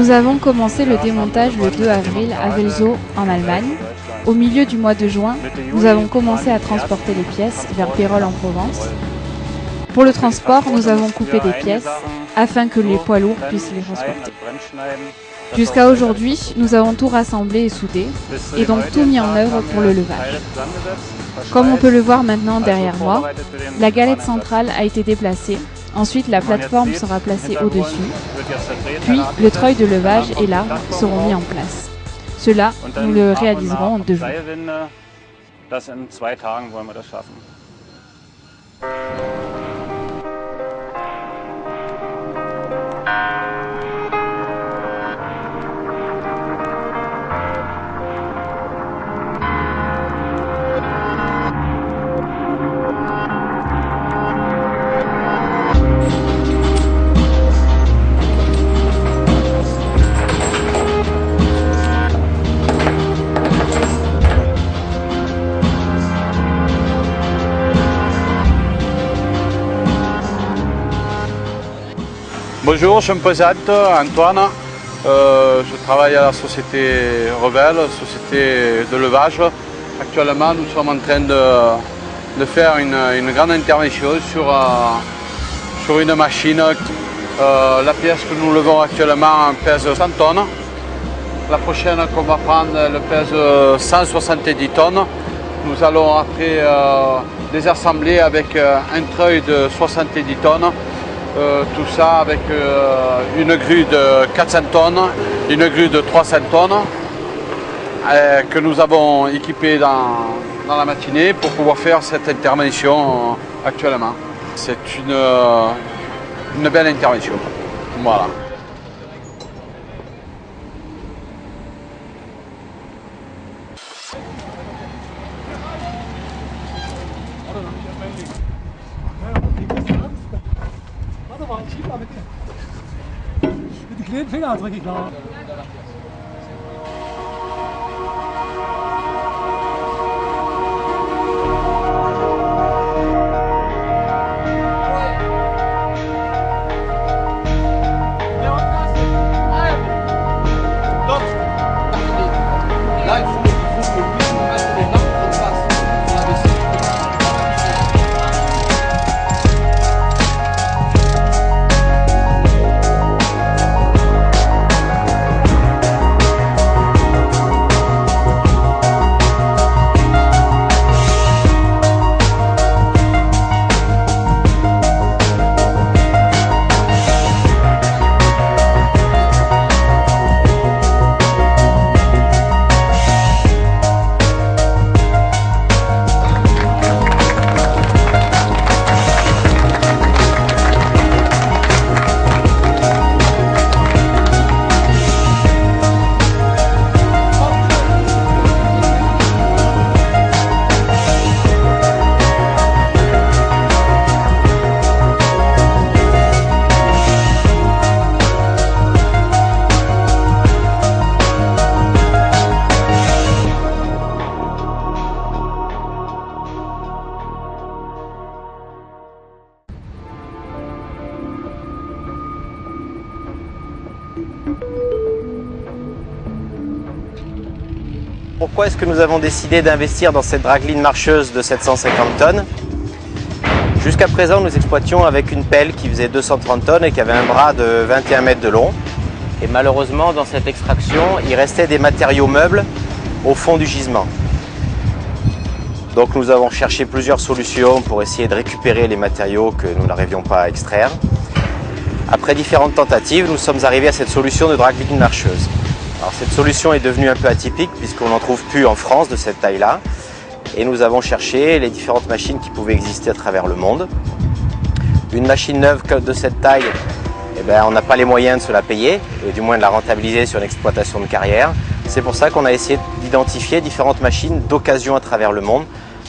Nous avons commencé le démontage le 2 avril à Welzow en Allemagne. Au milieu du mois de juin, nous avons commencé à transporter les pièces vers Pérols en Provence. Pour le transport, nous avons coupé des pièces afin que les poids lourds puissent les transporter. Jusqu'à aujourd'hui, nous avons tout rassemblé et soudé, et donc tout mis en œuvre pour le levage. Comme on peut le voir maintenant derrière moi, la galette centrale a été déplacée. Ensuite, la plateforme sera placée au-dessus. Puis, le treuil de levage et l'arbre seront mis en place. Cela, nous le réaliserons en 2 jours. Bonjour, je me présente, Antoine. Je travaille à la société Revel, société de levage. Actuellement, nous sommes en train de faire une grande intervention sur une machine. La pièce que nous levons actuellement pèse 100 tonnes. La prochaine qu'on va prendre, elle pèse 170 tonnes. Nous allons après désassembler avec un treuil de 70 tonnes. Tout ça avec une grue de 400 tonnes, une grue de 300 tonnes que nous avons équipée dans la matinée pour pouvoir faire cette intervention actuellement. C'est une belle intervention. Voilà. Mit den kleinen Fingerabdrücken, klar. Pourquoi est-ce que nous avons décidé d'investir dans cette dragline marcheuse de 750 tonnes? Jusqu'à présent, nous exploitions avec une pelle qui faisait 230 tonnes et qui avait un bras de 21 mètres de long. Et malheureusement, dans cette extraction, il restait des matériaux meubles au fond du gisement. Donc nous avons cherché plusieurs solutions pour essayer de récupérer les matériaux que nous n'arrivions pas à extraire. Après différentes tentatives, nous sommes arrivés à cette solution de dragline marcheuse. Alors cette solution est devenue un peu atypique puisqu'on n'en trouve plus en France de cette taille-là. Et nous avons cherché les différentes machines qui pouvaient exister à travers le monde. Une machine neuve de cette taille, eh ben, on n'a pas les moyens de se la payer, et du moins de la rentabiliser sur une exploitation de carrière. C'est pour ça qu'on a essayé d'identifier différentes machines d'occasion à travers le monde,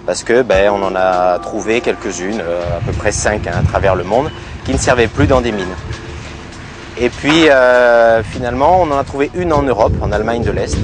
parce que on en a trouvé quelques-unes, à peu près 5 à travers le monde, qui ne servaient plus dans des mines. Et puis finalement, on en a trouvé une en Europe, en Allemagne de l'Est,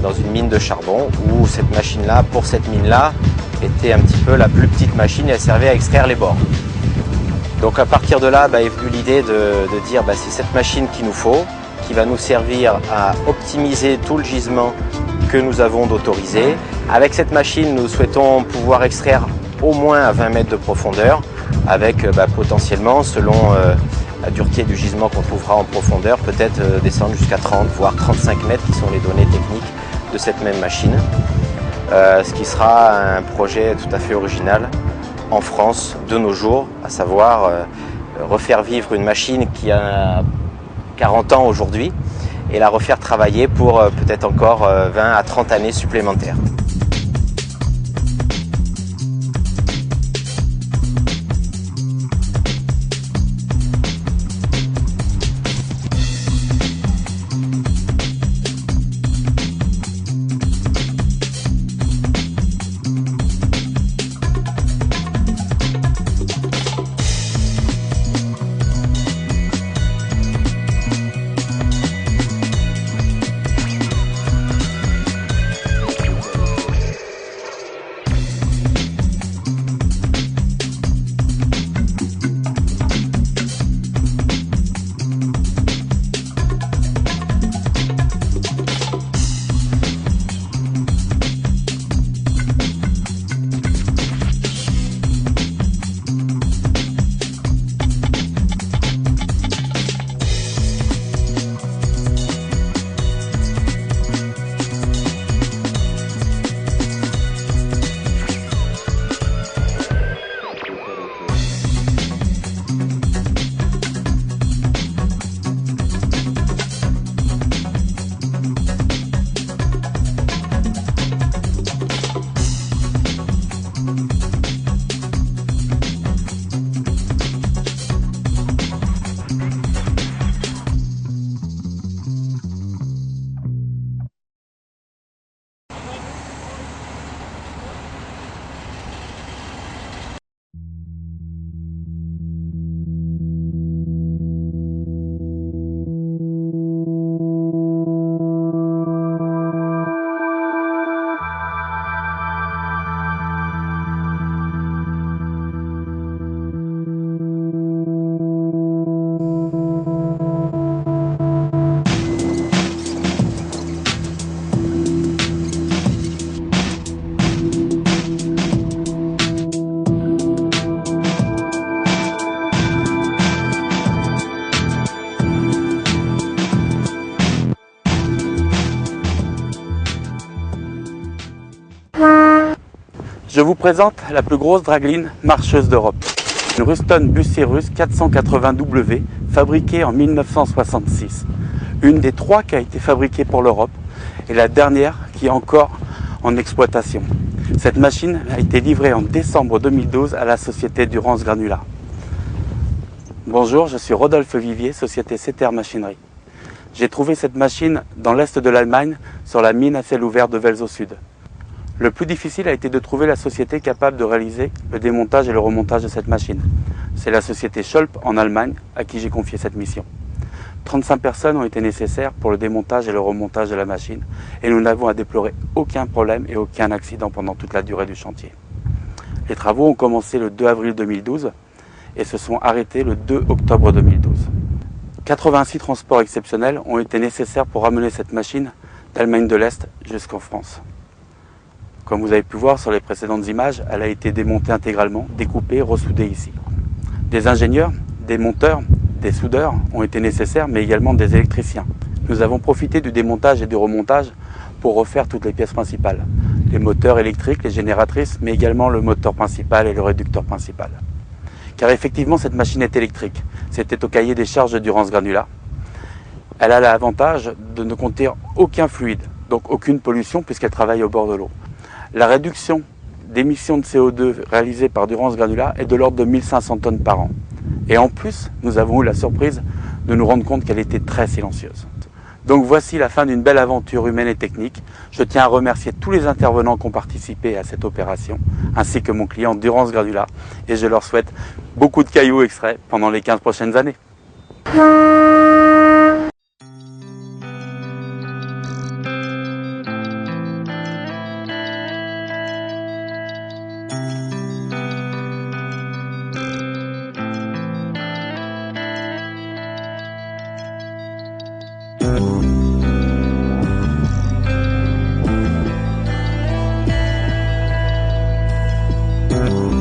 dans une mine de charbon, où cette machine-là, pour cette mine-là, était un petit peu la plus petite machine et elle servait à extraire les bords. Donc à partir de là, est venue l'idée de dire c'est cette machine qu'il nous faut, qui va nous servir à optimiser tout le gisement que nous avons d'autorisé. Avec cette machine, nous souhaitons pouvoir extraire au moins à 20 mètres de profondeur, avec potentiellement, selon la dureté du gisement qu'on trouvera en profondeur, peut-être descendre jusqu'à 30 voire 35 mètres qui sont les données techniques de cette même machine. Ce qui sera un projet tout à fait original en France de nos jours, à savoir refaire vivre une machine qui a 40 ans aujourd'hui et la refaire travailler pour peut-être encore 20 à 30 années supplémentaires. Je vous présente la plus grosse dragline marcheuse d'Europe. Une Ruston Bucyrus 480W fabriquée en 1966. Une des 3 qui a été fabriquée pour l'Europe et la dernière qui est encore en exploitation. Cette machine a été livrée en décembre 2012 à la société Durance Granulat. Bonjour, je suis Rodolphe Vivier, société CTR Machinerie. J'ai trouvé cette machine dans l'est de l'Allemagne, sur la mine à ciel ouvert de Wels au sud. Le plus difficile a été de trouver la société capable de réaliser le démontage et le remontage de cette machine. C'est la société Scholp en Allemagne à qui j'ai confié cette mission. 35 personnes ont été nécessaires pour le démontage et le remontage de la machine et nous n'avons à déplorer aucun problème et aucun accident pendant toute la durée du chantier. Les travaux ont commencé le 2 avril 2012 et se sont arrêtés le 2 octobre 2012. 86 transports exceptionnels ont été nécessaires pour ramener cette machine d'Allemagne de l'Est jusqu'en France. Comme vous avez pu voir sur les précédentes images, elle a été démontée intégralement, découpée, ressoudée ici. Des ingénieurs, des monteurs, des soudeurs ont été nécessaires, mais également des électriciens. Nous avons profité du démontage et du remontage pour refaire toutes les pièces principales. Les moteurs électriques, les génératrices, mais également le moteur principal et le réducteur principal. Car effectivement, cette machine est électrique. C'était au cahier des charges de Durance Granulat. Elle a l'avantage de ne contenir aucun fluide, donc aucune pollution puisqu'elle travaille au bord de l'eau. La réduction d'émissions de CO2 réalisée par Durance Granulat est de l'ordre de 1500 tonnes par an. Et en plus, nous avons eu la surprise de nous rendre compte qu'elle était très silencieuse. Donc voici la fin d'une belle aventure humaine et technique. Je tiens à remercier tous les intervenants qui ont participé à cette opération, ainsi que mon client Durance Granulat, et je leur souhaite beaucoup de cailloux extraits pendant les 15 prochaines années. Voilà.